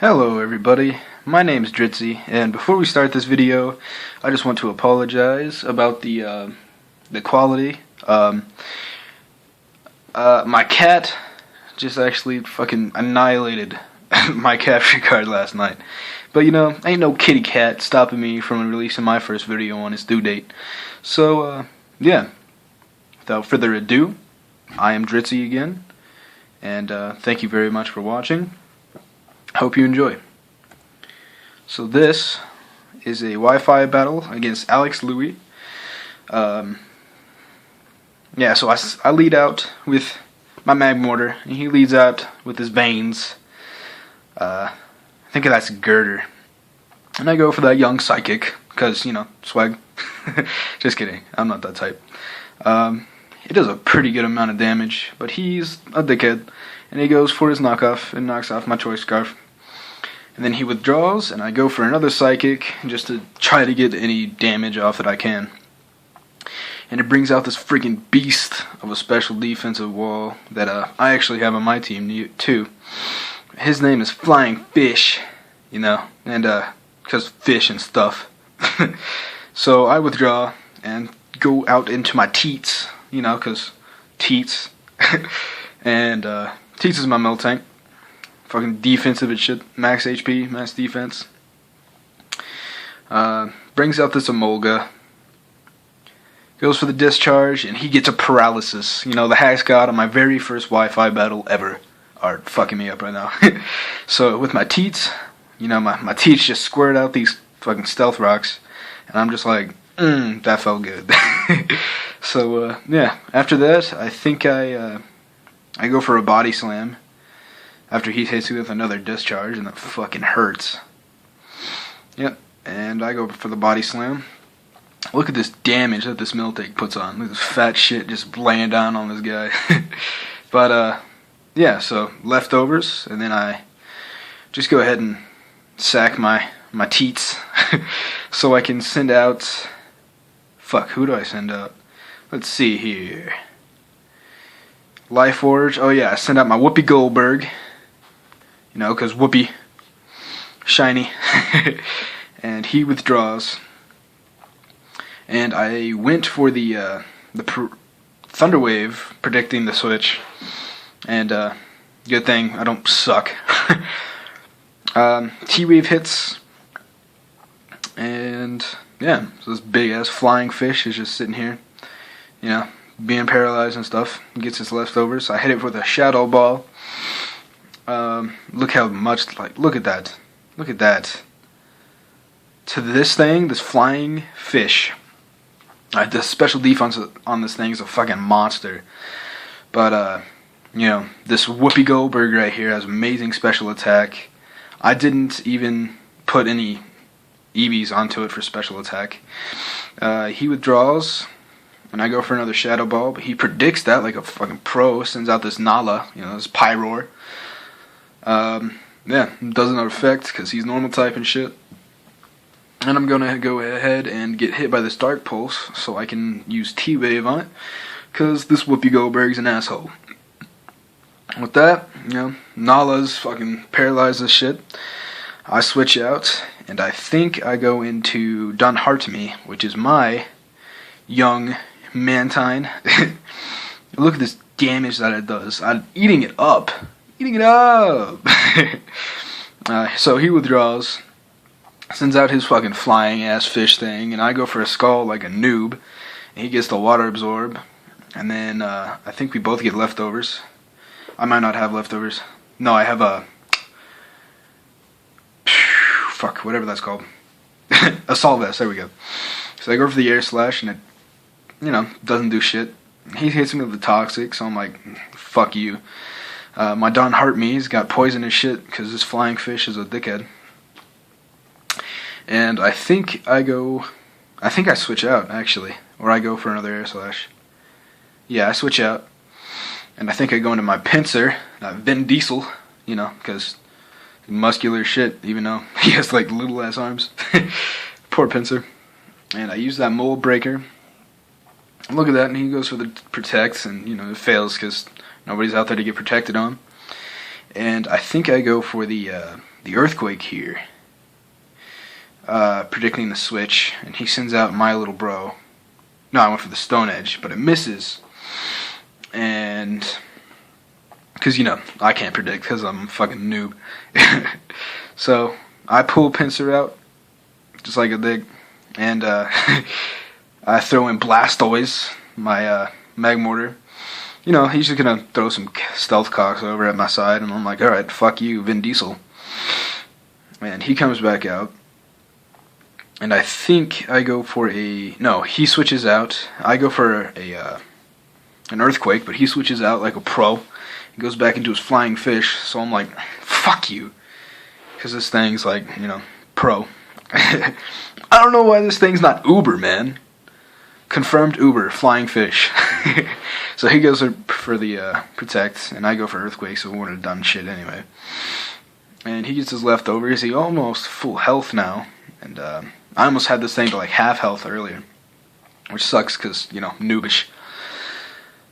Hello everybody, my name's Drizztiey, and before we start this video, I just want to apologize about the quality. My cat just actually fucking annihilated my capture card last night. But you know, ain't no kitty cat stopping me from releasing my first video on its due date. So, yeah, without further ado, I am Drizztiey again, and thank you very much for watching. Hope you enjoy. So this is a Wi-Fi battle against Alex Louis. Yeah, so I lead out with my mag mortar, and he leads out with his veins. I think that's girder. And I go for that young psychic, because, you know, swag. Just kidding, I'm not that type. It does a pretty good amount of damage, but he's a dickhead. And he goes for his knockoff and knocks off my choice scarf. And then he withdraws, and I go for another psychic just to try to get any damage off that I can. And it brings out this freaking beast of a special defensive wall that I actually have on my team too. His name is Flying Fish, you know, and because fish and stuff. So I withdraw and go out into my teats, you know, because teats. And Teats is my mill tank. Fucking defensive as shit. Max HP, max defense. Brings out this Emolga. Goes for the discharge, and he gets a paralysis. You know, the hacks god on my very first Wi-Fi battle ever are fucking me up right now. So with my Teats, you know, my Teats just squirt out these fucking stealth rocks. And I'm just like, that felt good. So, yeah. After that, I think I go for a body slam after he hits me with another discharge, and that fucking hurts. Yep, and I go for the body slam. Look at this damage that this mill tank puts on. Look at this fat shit just laying down on this guy. But, yeah, so leftovers, and then I just go ahead and sack my teats so I can send out... Fuck, who do I send out? Let's see here. Life Forge. Oh yeah, I send out my Whoopi Goldberg. You know, because Whoopi. Shiny. And he withdraws. And I went for the Thunderwave, predicting the switch. And good thing I don't suck. T-Wave hits. And yeah, so this big ass flying fish is just sitting here. You know, being paralyzed and stuff. Gets his leftovers. I hit it with a shadow ball. Look how much, like, look at that. Look at that. To this thing, this flying fish. The special defense on this thing is a fucking monster. But, you know, this Whoopi Goldberg right here has amazing special attack. I didn't even put any EVs onto it for special attack. He withdraws. And I go for another Shadow Ball, but he predicts that like a fucking pro, sends out this Nala, you know, this Pyroar. Yeah, doesn't affect because he's normal type and shit. And I'm gonna go ahead and get hit by this Dark Pulse so I can use T-Wave on it, because this Whoopi Goldberg's an asshole. With that, you know, Nala's fucking paralyzed as shit. I switch out, and I think I go into Done Heart to Me, which is my young Mantine. Look at this damage that it does. I'm eating it up. Eating it up. So he withdraws. Sends out his fucking flying ass fish thing. And I go for a skull like a noob. And he gets the water absorb. And then I think we both get leftovers. I might not have leftovers. No, I have a... Fuck, whatever that's called. Assault vest, there we go. So I go for the air slash, and it, you know, doesn't do shit. He hits me with the toxic, so I'm like, fuck you. My Don Heart me's got poison as shit, because this flying fish is a dickhead. And I think I switch out, actually. Or I go for another air slash. Yeah, I switch out. And I think I go into my pincer, Vin Diesel, you know, because muscular shit, even though he has like little ass arms. Poor pincer. And I use that mold breaker. Look at that, and he goes for the protect, and you know it fails because nobody's out there to get protected on. And I think I go for the earthquake here, predicting the switch, and he sends out my little bro. No, I went for the Stone Edge, but it misses. And because, you know, I can't predict because I'm a fucking noob. So I pull Pinsir out, just like a dick, and I throw in Blastoise, my Magmortar. You know, he's just gonna throw some stealth cocks over at my side, and I'm like, alright, fuck you, Vin Diesel. And he comes back out, and I think I go for a... No, he switches out. I go for an Earthquake, but he switches out like a pro. He goes back into his Flying Fish, so I'm like, fuck you. Because this thing's like, you know, pro. I don't know why this thing's not Uber, man. Confirmed Uber, Flying Fish. So he goes for the Protect, and I go for Earthquake, so we wouldn't have done shit anyway. And he gets his leftovers. He almost full health now. And I almost had this thing to like half health earlier. Which sucks because, you know, noobish.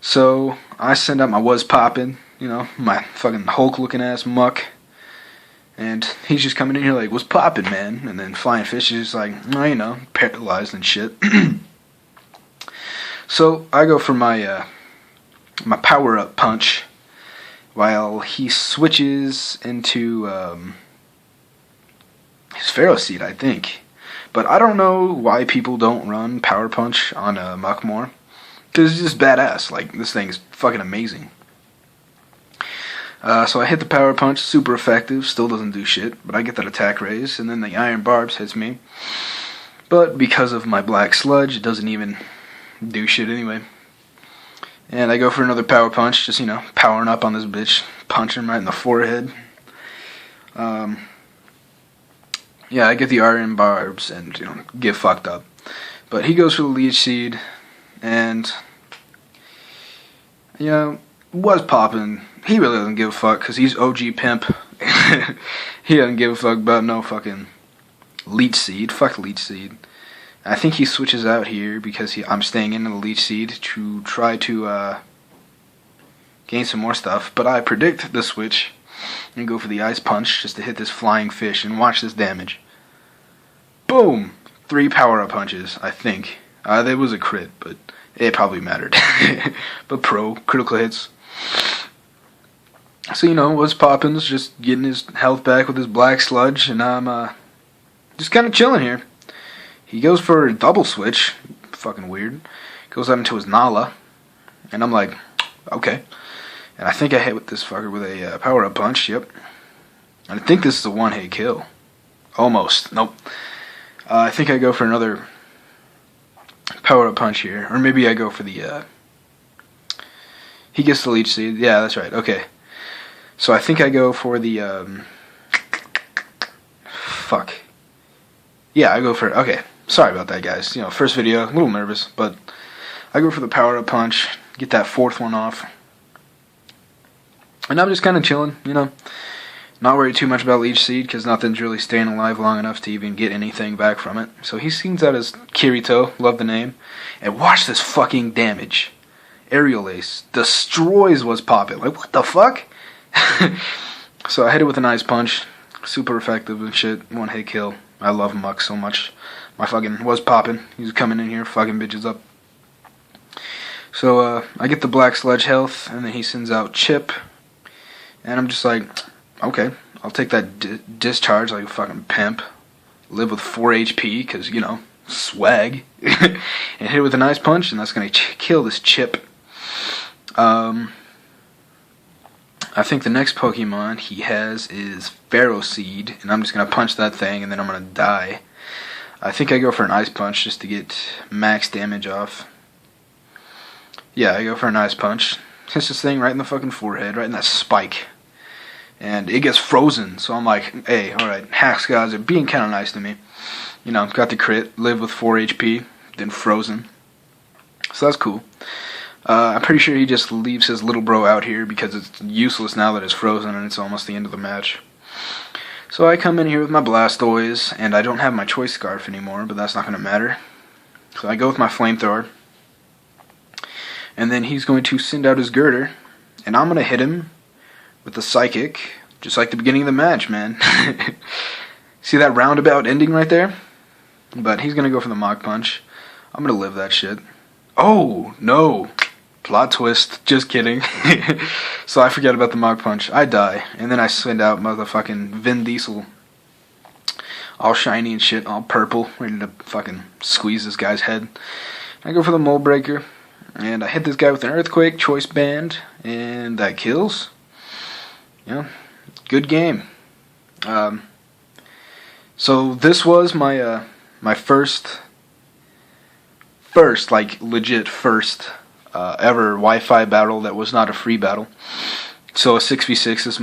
So I send out my Was Poppin', you know, my fucking Hulk looking ass muck. And he's just coming in here like, what's poppin', man? And then Flying Fish is just like, oh, you know, paralyzed and shit. So I go for my my power-up punch, while he switches into his Pharaoh Seed, I think. But I don't know why people don't run Power Punch on Muckmore, because it's just badass. Like, this thing's fucking amazing. So I hit the Power Punch, super effective, still doesn't do shit, but I get that attack raise, and then the Iron Barbs hits me. But because of my Black Sludge, it doesn't even do shit anyway. And I go for another Power Punch, just, you know, powering up on this bitch, punch him right in the forehead. Yeah, I get the Iron Barbs and, you know, get fucked up. But he goes for the Leech Seed, and, you know, Was Poppin'. He really doesn't give a fuck, because he's OG Pimp. He doesn't give a fuck about no fucking Leech Seed. Fuck Leech Seed. I think he switches out here because I'm staying in the Leech Seed to try to gain some more stuff. But I predict the switch and go for the Ice Punch just to hit this Flying Fish and watch this damage. Boom! 3 power-up punches, I think. That was a crit, but it probably mattered. But pro, critical hits. So, you know, what's poppin's just getting his health back with his Black Sludge, and I'm just kind of chilling here. He goes for a double switch, fucking weird. Goes out into his Nala, and I'm like, okay. And I think I hit with this fucker with a power-up punch, yep. And I think this is a one-hit kill. Almost, nope. I think I go for another power-up punch here, or maybe I go for the, he gets the Leech Seed, yeah, that's right, okay. So I think I go for the, fuck. Yeah, I go for, okay. Sorry about that, guys. You know, first video, a little nervous, but I go for the power-up punch, get that 4th one off. And I'm just kind of chilling, you know. Not worried too much about Leech Seed, because nothing's really staying alive long enough to even get anything back from it. So he sends out his Kirito, love the name. And watch this fucking damage. Aerial Ace destroys Was Poppin'. Like, what the fuck? So I hit it with an Ice Punch. Super effective and shit. One-hit kill. I love Muck so much. My fucking Was Poppin'. He's coming in here, fucking bitches up. So I get the Black Sludge health, and then he sends out Chip. And I'm just like, okay, I'll take that discharge like a fucking pimp. Live with 4 HP, because, you know, swag. And hit it with an Ice Punch, and that's going to kill this Chip. I think the next Pokemon he has is Pharaoh Seed, and I'm just going to punch that thing, and then I'm going to die. I think I go for an Ice Punch just to get max damage off. Yeah, I go for an Ice Punch. Hits this thing right in the fucking forehead, right in that spike. And it gets frozen, so I'm like, hey, alright, Hacks guys are being kind of nice to me. You know, got the crit, live with 4 HP, then frozen. So that's cool. I'm pretty sure he just leaves his little bro out here because it's useless now that it's frozen and it's almost the end of the match. So I come in here with my Blastoise, and I don't have my Choice Scarf anymore, but that's not going to matter. So I go with my Flamethrower. And then he's going to send out his Girder, and I'm going to hit him with the psychic, just like the beginning of the match, man. See that roundabout ending right there? But he's gonna go for the Mach Punch. I'm gonna live that shit. Oh, no. Plot twist. Just kidding. So I forget about the Mach Punch. I die. And then I send out motherfucking Vin Diesel. All shiny and shit. All purple. Ready to fucking squeeze this guy's head. I go for the Mold Breaker. And I hit this guy with an Earthquake. Choice Band. And that kills. Yeah. Good game. So this was my my first like legit first ever Wi-Fi battle that was not a free battle. So a 6v6 is